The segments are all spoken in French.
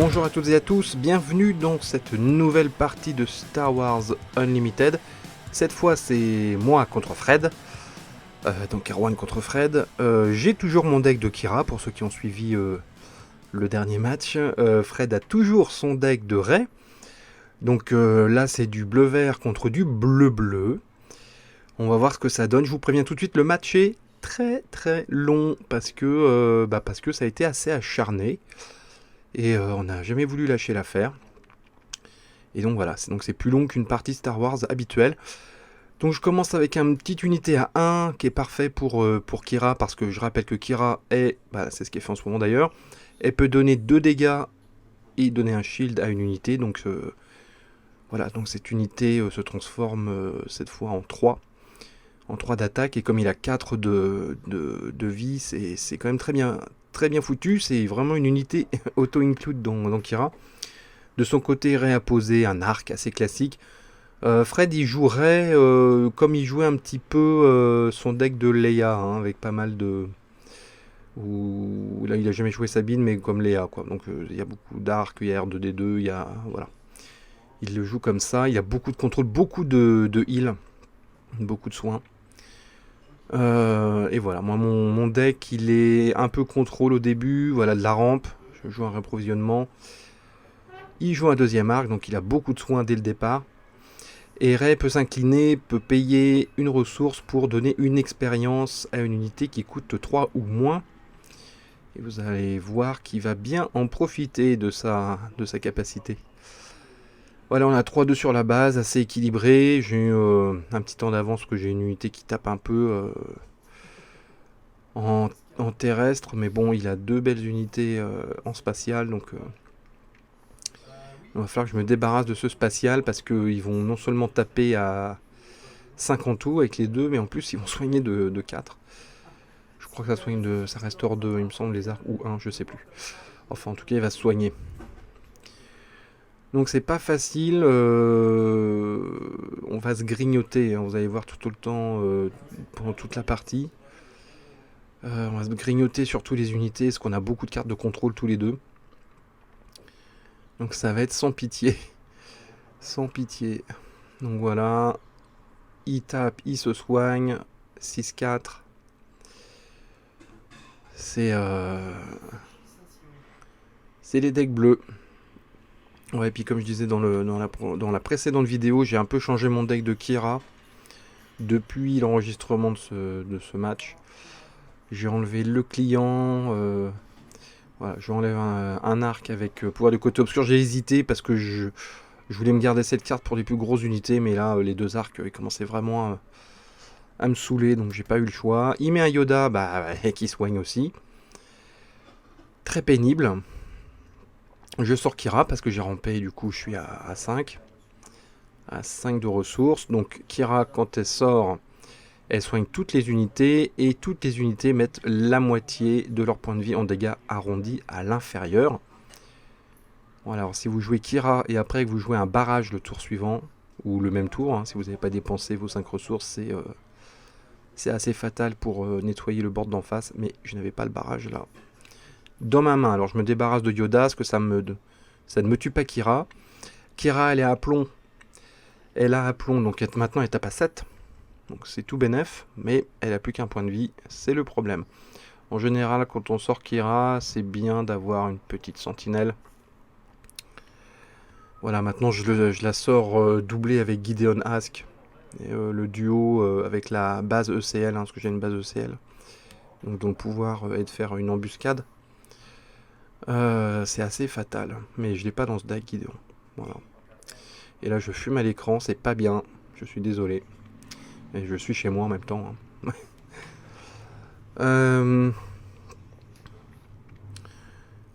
Bonjour à toutes et à tous, bienvenue dans cette nouvelle partie de Star Wars Unlimited. Cette fois c'est moi contre Fred, donc Erwan contre Fred. J'ai toujours mon deck de Kira pour ceux qui ont suivi le dernier match. Fred a toujours son deck de Rey. Donc là c'est du bleu-vert contre du bleu-bleu. On va voir ce que ça donne. Je vous préviens tout de suite, le match est très très long parce que ça a été assez acharné. Et on n'a jamais voulu lâcher l'affaire. Et donc voilà, c'est plus long qu'une partie Star Wars habituelle. Donc je commence avec une petite unité à 1 qui est parfait pour Kira, parce que je rappelle que Kira est, c'est ce qu'elle fait en ce moment d'ailleurs, elle peut donner 2 dégâts et donner un shield à une unité. Donc voilà, donc cette unité se transforme cette fois en 3 d'attaque, et comme il a 4 de vie, c'est quand même très bien foutu. C'est vraiment une unité auto-include dans Kira. De son côté, Rey a posé un arc assez classique. Fred il jouerait comme il jouait un petit peu son deck de Leia, hein, avec pas mal de... Là il a jamais joué Sabine, mais comme Leia, quoi. Donc il y a beaucoup d'arc, il y a R2D2, il y a... Voilà. Il le joue comme ça, il y a beaucoup de contrôle, beaucoup de heal, beaucoup de soins. Et voilà, moi mon deck il est un peu contrôle au début, voilà, de la rampe, je joue un réapprovisionnement. Il joue un deuxième arc, donc il a beaucoup de soins dès le départ. Et Rey peut s'incliner, peut payer une ressource pour donner une expérience à une unité qui coûte 3 ou moins. Et vous allez voir qu'il va bien en profiter de sa capacité. Voilà, on a 3-2 sur la base, assez équilibré. J'ai eu un petit temps d'avance parce que j'ai une unité qui tape un peu en terrestre. Mais bon, il a 2 belles unités en spatial, donc... il va falloir que je me débarrasse de ce spatial, parce qu'ils vont non seulement taper à 5 en tout avec les 2, mais en plus ils vont soigner de 4. Je crois que ça restaure 2, il me semble, les arcs, ou 1, je sais plus. Enfin, en tout cas, il va se soigner. Donc c'est pas facile, on va se grignoter, hein, vous allez voir tout le temps, pendant toute la partie. On va se grignoter sur toutes les unités, parce qu'on a beaucoup de cartes de contrôle tous les deux. Donc ça va être sans pitié. Sans pitié. Donc voilà. Il tape, il se soigne. 6-4. C'est les decks bleus. Ouais, et puis comme je disais dans la précédente vidéo, j'ai un peu changé mon deck de Kira depuis l'enregistrement de ce match. J'ai enlevé le client. Voilà, je enlève un arc avec pouvoir de côté obscur. J'ai hésité parce que je voulais me garder cette carte pour les plus grosses unités, mais là, les 2 arcs, ils commençaient vraiment à me saouler, donc j'ai pas eu le choix. Il met un Yoda, qui soigne aussi. Très pénible. Je sors Kira parce que j'ai rampé, du coup je suis à 5. À 5 de ressources. Donc Kira, quand elle sort, elle soigne toutes les unités, et toutes les unités mettent la moitié de leur point de vie en dégâts arrondis à l'inférieur. Voilà, alors si vous jouez Kira et après que vous jouez un barrage le tour suivant, ou le même tour, hein, si vous n'avez pas dépensé vos 5 ressources, c'est assez fatal pour nettoyer le board d'en face, mais je n'avais pas le barrage là dans ma main. Alors je me débarrasse de Yoda, parce que ça ne me tue pas Kira. Kira, elle est à plomb. Elle a à plomb, donc maintenant elle tape à 7. Donc c'est tout bénef, mais elle a plus qu'un point de vie, c'est le problème. En général, quand on sort Kira, c'est bien d'avoir une petite sentinelle. Voilà, maintenant je la sors doublée avec Gideon Ask. Et, le duo avec la base ECL, hein, parce que j'ai une base ECL. Donc dont le pouvoir est de faire une embuscade. C'est assez fatal, mais je l'ai pas dans ce deck Gideon. Voilà. Et là je fume à l'écran, c'est pas bien, je suis désolé. Et je suis chez moi en même temps. Hein.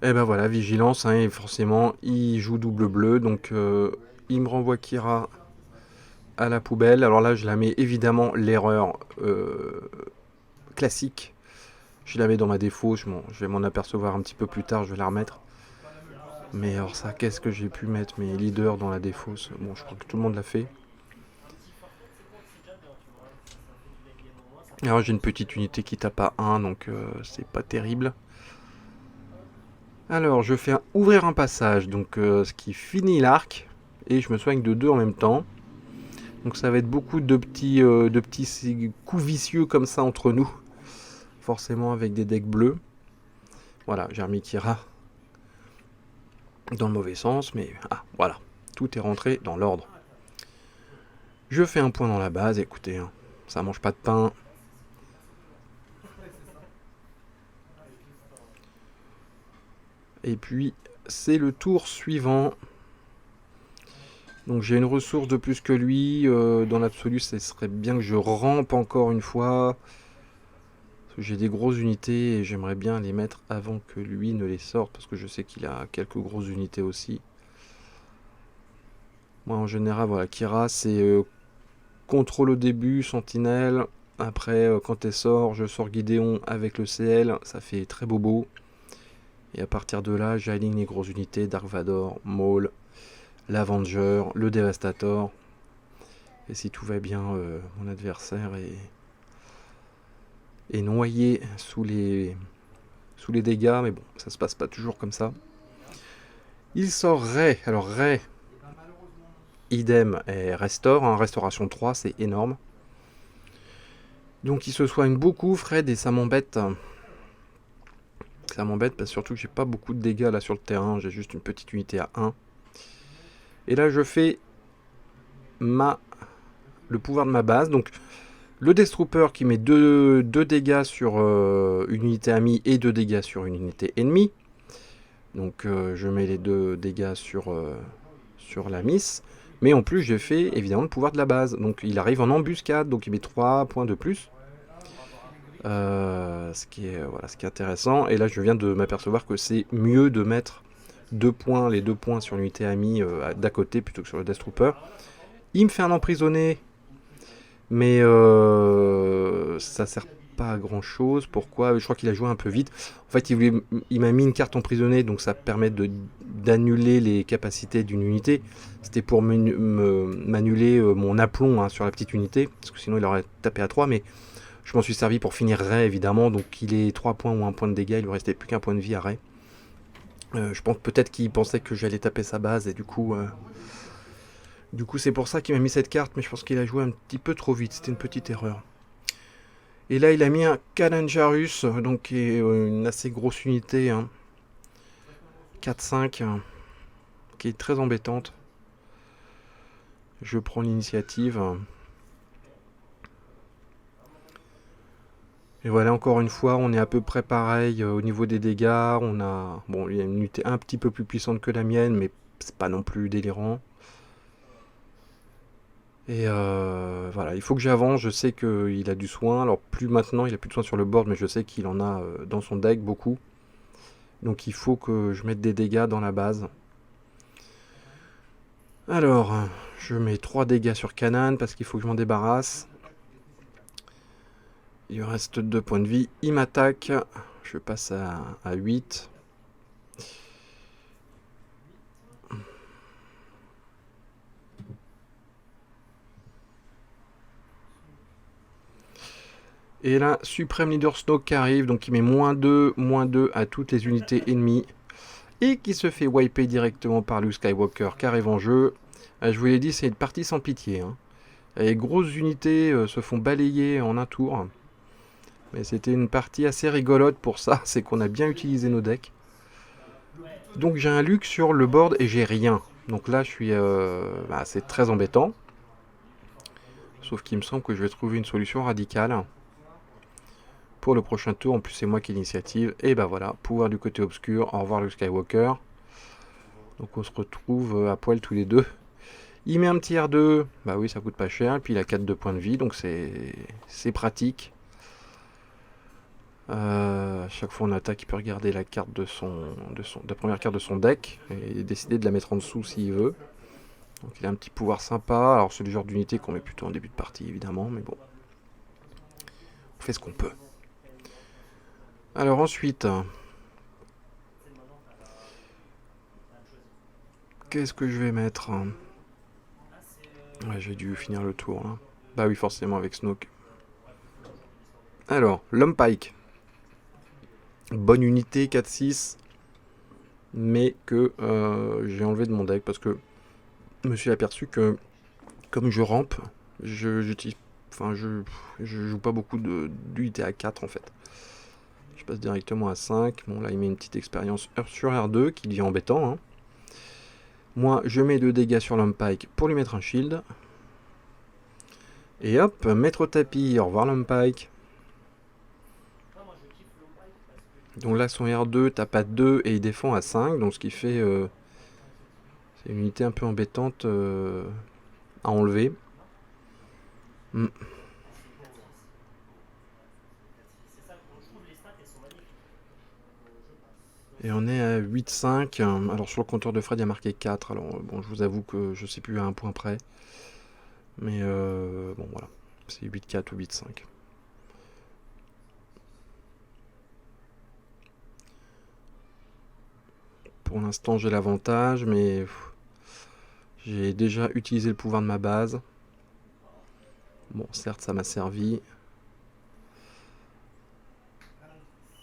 Et ben voilà, vigilance, hein, et forcément il joue double bleu, donc il me renvoie Kira à la poubelle. Alors là je la mets évidemment l'erreur classique. Je la mets dans ma défausse, je vais m'en apercevoir un petit peu plus tard, je vais la remettre. Mais alors ça, qu'est-ce que j'ai pu mettre mes leaders dans la défausse? Bon, je crois que tout le monde l'a fait. Alors j'ai une petite unité qui tape à 1, donc c'est pas terrible. Alors, je fais ouvrir un passage, donc ce qui finit l'arc, et je me soigne de 2 en même temps. Donc ça va être beaucoup de petits coups vicieux comme ça entre nous, forcément avec des decks bleus. Voilà, j'ai remis Kira dans le mauvais sens, mais voilà, tout est rentré dans l'ordre. Je fais un point dans la base, écoutez, hein, ça mange pas de pain. Et puis, c'est le tour suivant. Donc j'ai une ressource de plus que lui. Dans l'absolu, ce serait bien que je rampe encore une fois. J'ai des grosses unités et j'aimerais bien les mettre avant que lui ne les sorte. Parce que je sais qu'il a quelques grosses unités aussi. Moi en général, voilà, Kira c'est contrôle au début, sentinelle. Après, quand elle sort, je sors Gideon avec le CL. Ça fait très bobo. Et à partir de là, j'aligne les grosses unités, Dark Vador, Maul, l'Avenger, le Devastator. Et si tout va bien, mon adversaire est noyé sous les dégâts. Mais bon, ça se passe pas toujours comme ça. Il sort Ray. Alors Ray, idem, et restaure. Hein, restauration 3, c'est énorme. Donc il se soigne beaucoup, Fred, et ça m'embête. Ça m'embête parce que surtout que j'ai pas beaucoup de dégâts là sur le terrain. J'ai juste une petite unité à 1. Et là je fais le pouvoir de ma base. Donc le Death Trooper qui met 2 dégâts sur une unité amie et 2 dégâts sur une unité ennemie. Donc je mets les 2 dégâts sur la Miss. Mais en plus j'ai fait évidemment le pouvoir de la base. Donc il arrive en embuscade. Donc il met 3 points de plus. Ce qui est intéressant. Et là je viens de m'apercevoir que c'est mieux de mettre les 2 points sur l'unité amie d'à côté plutôt que sur le Death Trooper. Il me fait un emprisonné, mais ça sert pas à grand chose. Pourquoi? Je crois qu'il a joué un peu vite. En fait il m'a mis une carte emprisonnée, donc ça permet d'annuler les capacités d'une unité. C'était pour m'annuler mon aplomb sur la petite unité, parce que sinon il aurait tapé à 3, mais je m'en suis servi pour finir Ray évidemment. Donc il est 3 points ou 1 point de dégâts, il lui restait plus qu'un point de vie à Ray. Je pense peut-être qu'il pensait que j'allais taper sa base, et du coup c'est pour ça qu'il m'a mis cette carte, mais je pense qu'il a joué un petit peu trop vite, c'était une petite erreur. Et là il a mis un Kalanjarus, donc qui est une assez grosse unité, hein. 4-5, qui est très embêtante. Je prends l'initiative. Et voilà, encore une fois, on est à peu près pareil au niveau des dégâts. Il y a une unité un petit peu plus puissante que la mienne, mais c'est pas non plus délirant. Et voilà, il faut que j'avance. Je sais qu'il a du soin. Alors plus maintenant, il a plus de soin sur le board, mais je sais qu'il en a dans son deck beaucoup. Donc il faut que je mette des dégâts dans la base. Alors, je mets 3 dégâts sur Kanan parce qu'il faut que je m'en débarrasse. Il lui reste 2 points de vie. Il m'attaque. Je passe à 8. Et là, Supreme Leader Snoke qui arrive, donc il met -2 à toutes les unités ennemies. Et qui se fait wiper directement par Luke Skywalker qui arrive en jeu. Je vous l'ai dit, c'est une partie sans pitié, hein. Les grosses unités se font balayer en un tour. Mais c'était une partie assez rigolote pour ça, c'est qu'on a bien utilisé nos decks. Donc j'ai un Luke sur le board et j'ai rien. Donc là, je suis, c'est très embêtant. Sauf qu'il me semble que je vais trouver une solution radicale. Pour le prochain tour, en plus c'est moi qui ai l'initiative. Et bah voilà, pouvoir du côté obscur. Au revoir le Skywalker. Donc on se retrouve à poil tous les deux. Il met un petit R2. Bah oui, ça coûte pas cher. Et puis il a 4 de points de vie, donc c'est pratique. Chaque fois on attaque, il peut regarder la carte la première carte de son deck et décider de la mettre en dessous s'il veut. Donc il a un petit pouvoir sympa. Alors c'est le genre d'unité qu'on met plutôt en début de partie évidemment, mais bon, on fait ce qu'on peut. Alors ensuite, qu'est-ce que je vais mettre? Ouais, j'ai dû finir le tour là. Bah oui, forcément avec Snoke. Alors, l'homme Pike. Bonne unité, 4-6. mais que j'ai enlevé de mon deck parce que je me suis aperçu que comme je rampe, j'utilise, enfin je joue pas beaucoup d'unités à 4 en fait. Je passe directement à 5. Bon là il met une petite expérience sur R2 qui devient embêtant. Hein. Moi je mets 2 dégâts sur l'Umpike pour lui mettre un shield. Et hop, mettre au tapis, au revoir l'Umpike. Donc là son R2 tape à 2 et il défend à 5. Donc ce qui fait... c'est une unité un peu embêtante à enlever. Mm. Et on est à 8-5. Alors sur le compteur de Fred, il y a marqué 4. Alors bon, je vous avoue que je sais plus à un point près. Mais bon, voilà. C'est 8-4 ou 8-5. Pour l'instant, j'ai l'avantage, mais j'ai déjà utilisé le pouvoir de ma base. Bon, certes, ça m'a servi.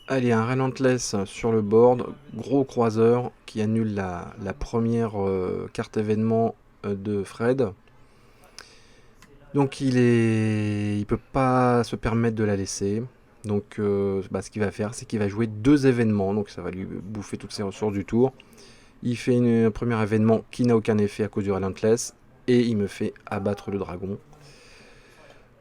Allez, un Relentless sur le board. Gros croiseur qui annule la première carte événement de Fred. Donc il peut pas se permettre de la laisser. Donc ce qu'il va faire, c'est qu'il va jouer 2 événements. Donc ça va lui bouffer toutes ses ressources du tour. Il fait un premier événement qui n'a aucun effet à cause du Relentless. Et il me fait abattre le dragon.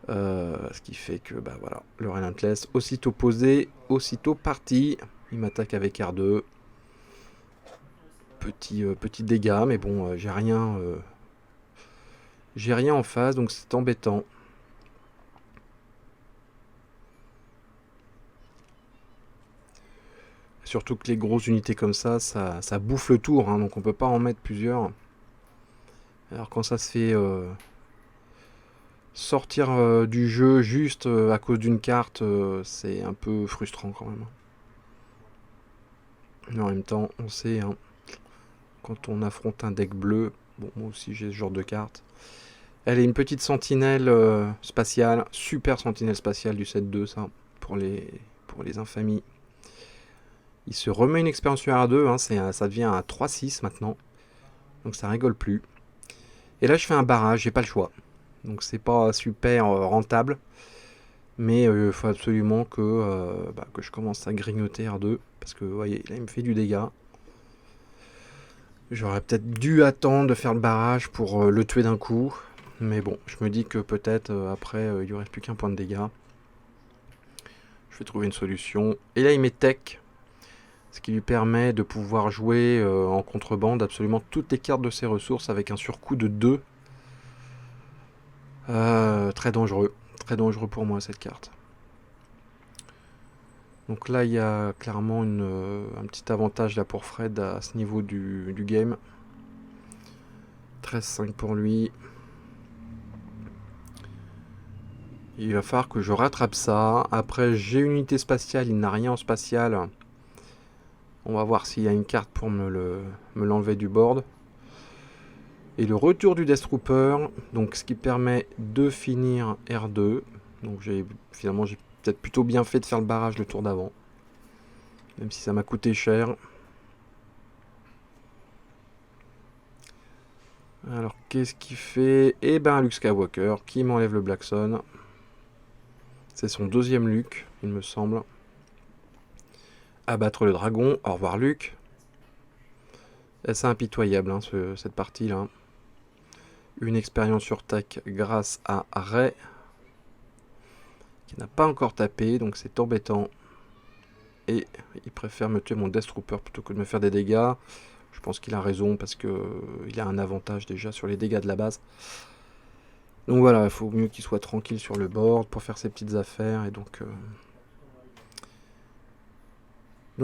Ce qui fait que voilà, le Relentless, aussitôt posé, aussitôt parti. Il m'attaque avec R2. Petit dégât, mais bon, j'ai rien en face, donc c'est embêtant. Surtout que les grosses unités comme ça bouffe le tour, hein, donc on peut pas en mettre plusieurs. Alors quand ça se fait sortir du jeu juste à cause d'une carte, c'est un peu frustrant quand même. Mais en même temps, on sait, hein, quand on affronte un deck bleu, bon moi aussi j'ai ce genre de carte. Elle est une petite sentinelle spatiale, super sentinelle spatiale du set 2, ça, pour les infamies. Il se remet une expérience sur R2, hein, ça devient un 3-6 maintenant. Donc ça rigole plus. Et là je fais un barrage, j'ai pas le choix. Donc c'est pas super rentable. Mais il faut absolument que je commence à grignoter R2. Parce que vous voyez, là il me fait du dégât. J'aurais peut-être dû attendre de faire le barrage pour le tuer d'un coup. Mais bon, je me dis que peut-être après il n'y aurait plus qu'un point de dégâts. Je vais trouver une solution. Et là il met tech. Ce qui lui permet de pouvoir jouer en contrebande absolument toutes les cartes de ses ressources avec un surcoût de 2. Très dangereux pour moi cette carte. Donc là il y a clairement un petit avantage là pour Fred à ce niveau du game. 13-5 pour lui. Il va falloir que je rattrape ça. Après j'ai une unité spatiale, il n'a rien en spatial. On va voir s'il y a une carte pour me l'enlever du board. Et le retour du Death Trooper, donc ce qui permet de finir R2. Donc finalement j'ai peut-être plutôt bien fait de faire le barrage le tour d'avant. Même si ça m'a coûté cher. Alors qu'est-ce qu'il fait? Eh ben Luke Skywalker qui m'enlève le Black Sun. C'est son deuxième Luke, il me semble. Abattre le dragon. Au revoir Luke. C'est impitoyable hein, cette partie là. Une expérience sur tech grâce à Rey. Qui n'a pas encore tapé, donc c'est embêtant. Et il préfère me tuer mon Death Trooper plutôt que de me faire des dégâts. Je pense qu'il a raison parce qu'il a un avantage déjà sur les dégâts de la base. Donc voilà, il faut mieux qu'il soit tranquille sur le board pour faire ses petites affaires. Et donc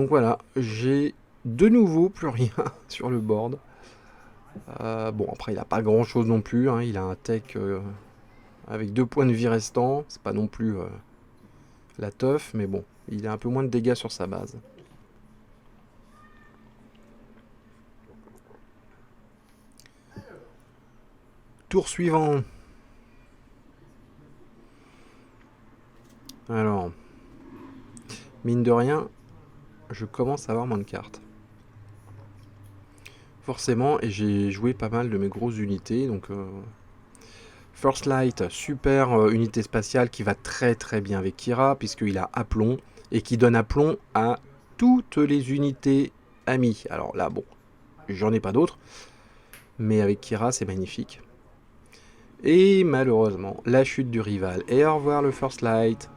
voilà, j'ai de nouveau plus rien sur le board. Bon, après, il n'a pas grand chose non plus. Hein. Il a un tech avec 2 points de vie restants. C'est pas non plus la teuf, mais bon, il a un peu moins de dégâts sur sa base. Tour suivant. Alors, mine de rien, je commence à avoir moins de cartes. forcément, et j'ai joué pas mal de mes grosses unités, donc First Light, super unité spatiale qui va très très bien avec Kira, puisqu'il a aplomb, et qui donne aplomb à toutes les unités amies. Alors là, bon, j'en ai pas d'autres, mais avec Kira, c'est magnifique. Et malheureusement, la chute du rival. Et au revoir le First Light.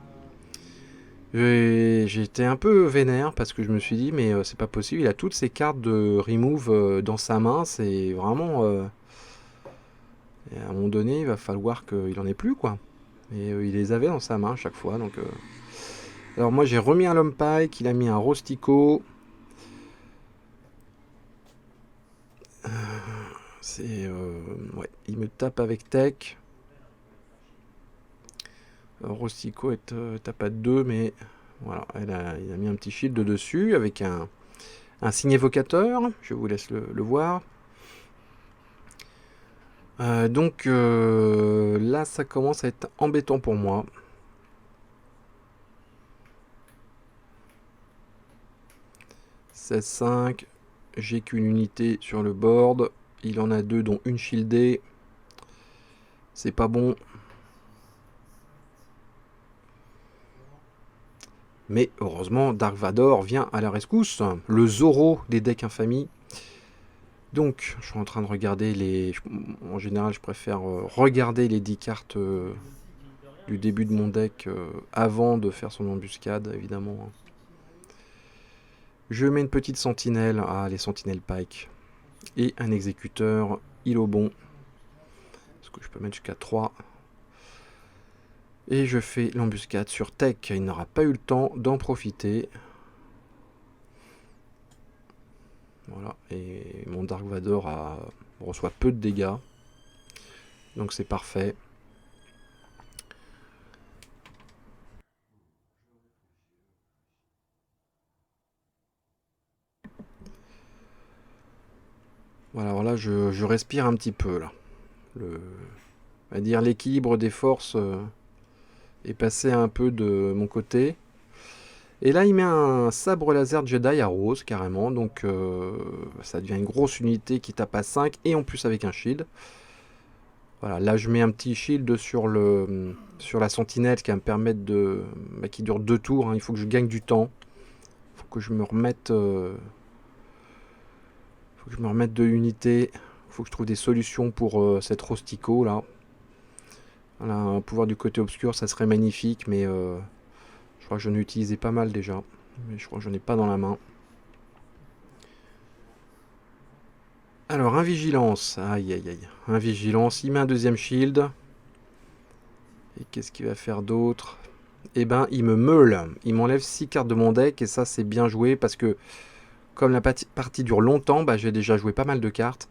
J'étais un peu vénère parce que je me suis dit, mais c'est pas possible, il a toutes ses cartes de remove dans sa main, c'est vraiment... et à un moment donné, il va falloir qu'il en ait plus, quoi. Et il les avait dans sa main à chaque fois, donc... Alors moi j'ai remis un Lompike, il a mis un Rostico. C'est... ouais, il me tape avec Tech. Rostico tape à 2, mais... Voilà, il a mis un petit shield dessus avec un signe évocateur. Je vous laisse le voir. Donc là, ça commence à être embêtant pour moi. « 16-5, j'ai qu'une unité sur le board. Il en a 2, dont une shieldée. C'est pas bon. Mais heureusement, Dark Vador vient à la rescousse. Le Zoro des decks infamie. Donc, je suis en train de regarder les... En général, je préfère regarder les 10 cartes du début de mon deck avant de faire son embuscade, évidemment. Je mets une petite sentinelle. Ah, les sentinelles Pike. Et un exécuteur, il au bon. Parce que je peux mettre jusqu'à 3. Et je fais l'embuscade sur Tech. Il n'aura pas eu le temps d'en profiter. Voilà, et mon Dark Vador reçoit peu de dégâts. Donc c'est parfait. Voilà, alors là je respire un petit peu là. On va dire l'équilibre des forces est passé un peu de mon côté. Et là il met un sabre laser Jedi à rose carrément. Donc ça devient une grosse unité qui tape à 5 et en plus avec un shield. Voilà, là je mets un petit shield sur la sentinelle qui va me permettre de... qui dure 2 tours, hein. Il faut que je gagne du temps. Il faut que je me remette... faut que je me remette de l'unité. Il faut que je trouve des solutions pour cette Rostico là. Voilà, un pouvoir du côté obscur, ça serait magnifique, mais je crois que j'en ai utilisé pas mal déjà. Mais je crois que j'en ai pas dans la main. Alors, un vigilance. Aïe, aïe, aïe. Un vigilance. Il met un deuxième shield. Et qu'est-ce qu'il va faire d'autre? Eh ben, il me meule. Il m'enlève 6 cartes de mon deck. Et ça, c'est bien joué parce que, comme la partie dure longtemps, bah, j'ai déjà joué pas mal de cartes.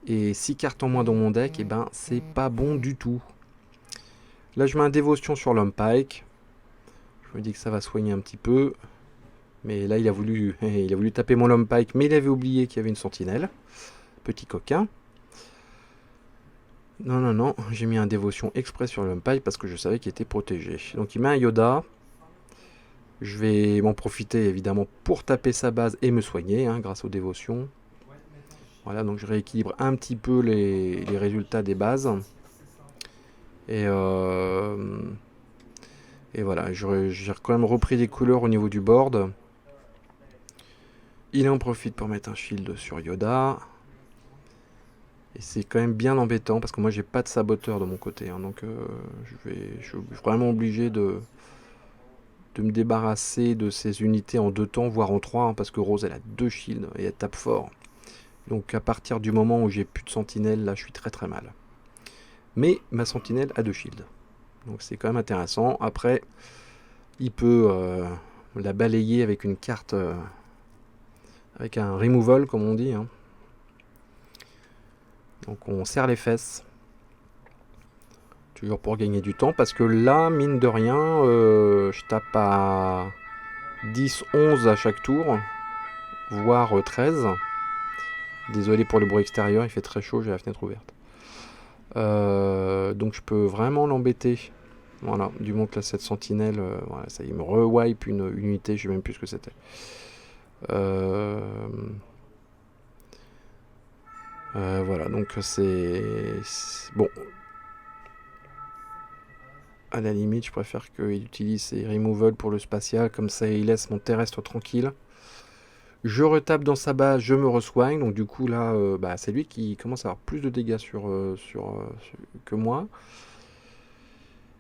Et 6 cartes en moins dans mon deck, eh ben, c'est pas bon du tout. Là, je mets un dévotion sur l'Homme-Pike. Je me dis que ça va soigner un petit peu. Mais là, il a voulu taper mon Lompike, mais il avait oublié qu'il y avait une sentinelle. Petit coquin. Non, non, non, j'ai mis un dévotion exprès sur le Lompike parce que je savais qu'il était protégé. Donc il met un Yoda. Je vais m'en profiter évidemment pour taper sa base et me soigner hein, grâce aux dévotions. Voilà, donc je rééquilibre un petit peu les résultats des bases. Et voilà, j'ai quand même repris des couleurs au niveau du board. Il en profite pour mettre un shield sur Yoda. Et c'est quand même bien embêtant parce que moi j'ai pas de saboteur de mon côté. Hein, donc je suis vraiment obligé de me débarrasser de ces unités en 2 temps, voire en 3. Hein, parce que Rose elle a 2 shields et elle tape fort. Donc à partir du moment où j'ai plus de sentinelle, là je suis très très mal. Mais ma sentinelle a 2 shields. Donc c'est quand même intéressant. Après, il peut la balayer avec une carte... avec un removal comme on dit. Hein. Donc on serre les fesses. Toujours pour gagner du temps. Parce que là, mine de rien, je tape à 10, 11 à chaque tour. Voire 13. Désolé pour le bruit extérieur, il fait très chaud, j'ai la fenêtre ouverte. Donc je peux vraiment l'embêter. Voilà, du moment que là, cette sentinelle, voilà, ça il me rewipe une unité, je sais même plus ce que c'était. Voilà, donc bon. À la limite, je préfère qu'il utilise ses removals pour le spatial, comme ça il laisse mon terrestre tranquille. Je retape dans sa base, je me resoigne, donc du coup là, c'est lui qui commence à avoir plus de dégâts que moi.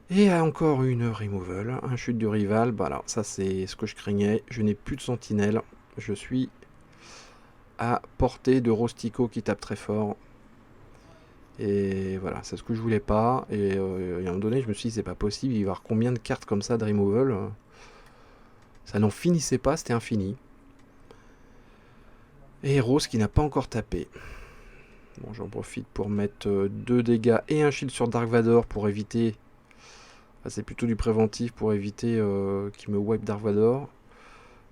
Et encore une removal, un chute du rival, voilà, ça c'est ce que je craignais, je n'ai plus de sentinelle, je suis à portée de Rostico qui tape très fort. Et voilà, c'est ce que je voulais pas. Et à un moment donné, je me suis dit, c'est pas possible, il va y avoir combien de cartes comme ça de removal. Ça n'en finissait pas, c'était infini. Et Rose qui n'a pas encore tapé. Bon, j'en profite pour mettre 2 dégâts et un shield sur Dark Vador pour éviter... Enfin, c'est plutôt du préventif pour éviter qu'il me wipe Dark Vador.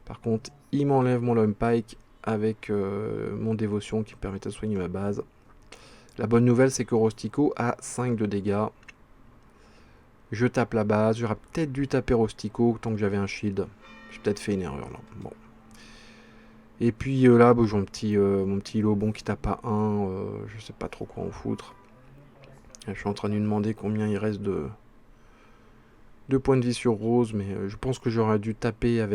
Par contre, il m'enlève mon Lone Pike avec mon dévotion qui me permet de soigner ma base. La bonne nouvelle, c'est que Rostico a 5 de dégâts. Je tape la base. J'aurais peut-être dû taper Rostico tant que j'avais un shield. J'ai peut-être fait une erreur là. Bon. Et puis là, j'ai mon petit Lobon qui tape à 1. Je sais pas trop quoi en foutre. Je suis en train de lui demander combien il reste de points de vie sur Rose. Mais je pense que j'aurais dû taper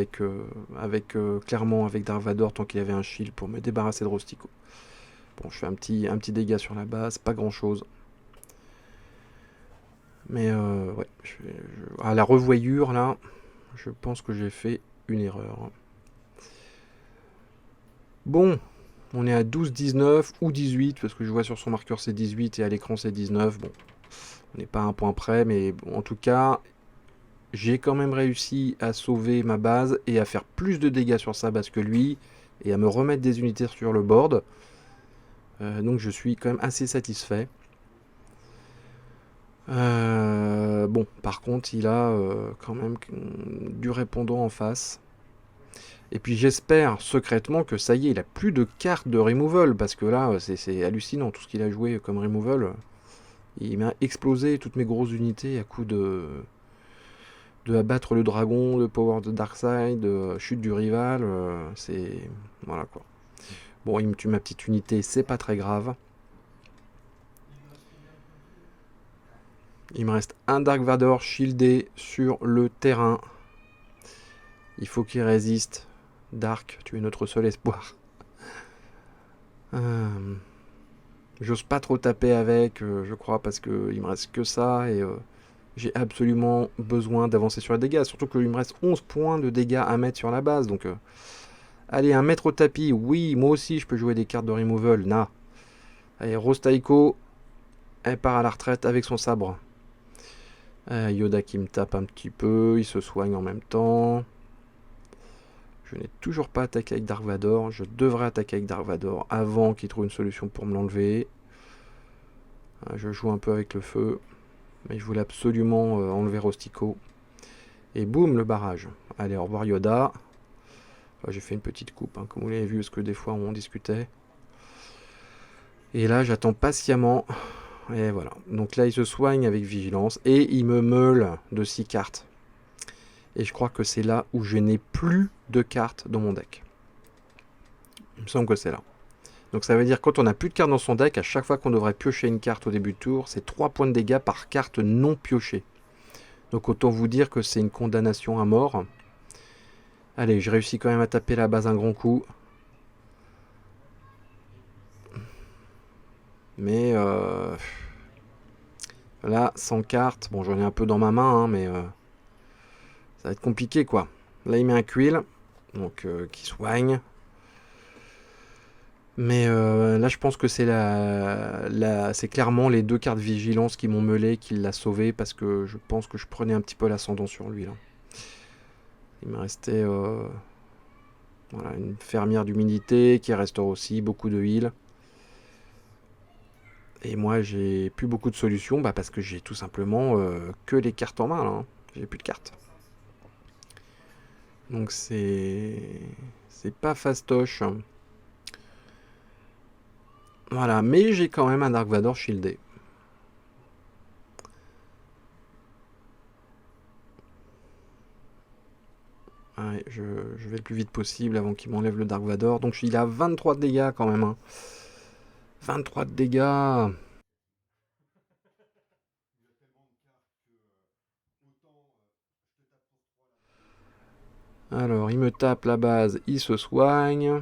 clairement avec Dark Vador tant qu'il avait un shield pour me débarrasser de Rostico. Bon, je fais un petit dégât sur la base. Pas grand chose. Mais ouais, à la revoyure là, je pense que j'ai fait une erreur. Bon, on est à 12, 19 ou 18, parce que je vois sur son marqueur c'est 18 et à l'écran c'est 19. Bon, on n'est pas à un point près, mais bon, en tout cas, j'ai quand même réussi à sauver ma base et à faire plus de dégâts sur sa base que lui, et à me remettre des unités sur le board. Donc je suis quand même assez satisfait. Bon, par contre, il a quand même du répondant en face. Et puis j'espère secrètement que ça y est, il a plus de cartes de removal, parce que là, c'est hallucinant tout ce qu'il a joué comme removal. Il m'a explosé toutes mes grosses unités à coup de abattre le dragon, de power de Darkseid, de chute du rival. C'est... Voilà quoi. Bon, il me tue ma petite unité, c'est pas très grave. Il me reste un Dark Vador shieldé sur le terrain. Il faut qu'il résiste. Dark, tu es notre seul espoir. J'ose pas trop taper avec, je crois, parce qu'il me reste que ça et j'ai absolument besoin d'avancer sur les dégâts. Surtout qu'il me reste 11 points de dégâts à mettre sur la base. Donc, allez, un mètre au tapis. Oui, moi aussi, je peux jouer des cartes de removal. Na. Allez, Rose Taiko, elle part à la retraite avec son sabre. Yoda qui me tape un petit peu. Il se soigne en même temps. Je n'ai toujours pas attaqué avec Dark Vador. Je devrais attaquer avec Dark Vador avant qu'il trouve une solution pour me l'enlever. Je joue un peu avec le feu. Mais je voulais absolument enlever Rostico. Et boum, le barrage. Allez, au revoir Yoda. Enfin, j'ai fait une petite coupe, hein, comme vous l'avez vu, parce que des fois on discutait. Et là, j'attends patiemment. Et voilà. Donc là, il se soigne avec vigilance. Et il me meule de 6 cartes. Et je crois que c'est là où je n'ai plus de cartes dans mon deck. Il me semble que c'est là. Donc ça veut dire que quand on n'a plus de cartes dans son deck, à chaque fois qu'on devrait piocher une carte au début de tour, c'est 3 points de dégâts par carte non piochée. Donc autant vous dire que c'est une condamnation à mort. Allez, je réussis quand même à taper la base un grand coup. Mais là, sans carte, bon j'en ai un peu dans ma main, hein, mais ça va être compliqué quoi. Là il met un quill, donc qui soigne. Mais là je pense que c'est c'est clairement les 2 cartes vigilance qui m'ont meulé, qui l'a sauvé, parce que je pense que je prenais un petit peu l'ascendant sur lui là. Il me restait voilà, une fermière d'humidité qui restaure aussi, beaucoup de heal. Et moi j'ai plus beaucoup de solutions, parce que j'ai tout simplement que les cartes en main là, hein. J'ai plus de cartes. Donc c'est pas fastoche. Voilà, mais j'ai quand même un Dark Vador shieldé. Ouais, je vais le plus vite possible avant qu'il m'enlève le Dark Vador. Donc il a 23 de dégâts quand même, hein. 23 de dégâts. Alors, il me tape la base, il se soigne.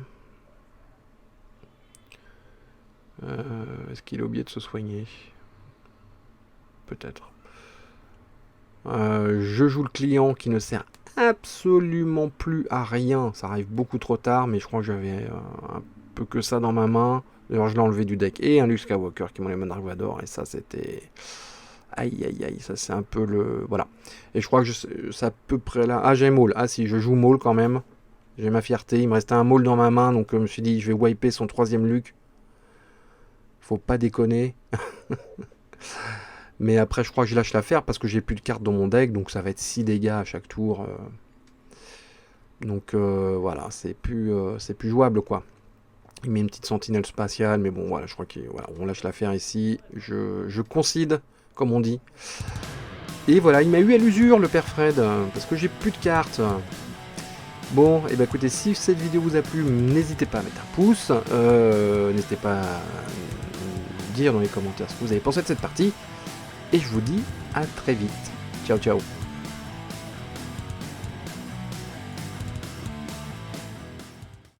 Est-ce qu'il a oublié de se soigner? Peut-être. Je joue le client qui ne sert absolument plus à rien. Ça arrive beaucoup trop tard, mais je crois que j'avais un peu que ça dans ma main. D'ailleurs, je l'ai enlevé du deck. Et un Luke Skywalker qui m'enlève un Dark Vador. Et ça, c'était... Aïe, aïe, aïe. Ça, c'est un peu le... Voilà. Et je crois que c'est à peu près là... Ah, j'ai Maul. Ah si, je joue Maul quand même. J'ai ma fierté. Il me restait un Maul dans ma main. Donc, je me suis dit, je vais wiper son 3ème Luke. Faut pas déconner. Mais après, je crois que je lâche l'affaire parce que j'ai plus de cartes dans mon deck. Donc, ça va être 6 dégâts à chaque tour. Donc, voilà. C'est plus jouable, quoi. Il met une petite sentinelle spatiale. Mais bon, voilà. Je crois qu'on voilà, on lâche l'affaire ici. Je concède, comme on dit. Et voilà, il m'a eu à l'usure, le père Fred. Parce que j'ai plus de cartes. Bon, et bah écoutez, si cette vidéo vous a plu, n'hésitez pas à mettre un pouce. N'hésitez pas à dire dans les commentaires ce que vous avez pensé de cette partie. Et je vous dis à très vite. Ciao, ciao.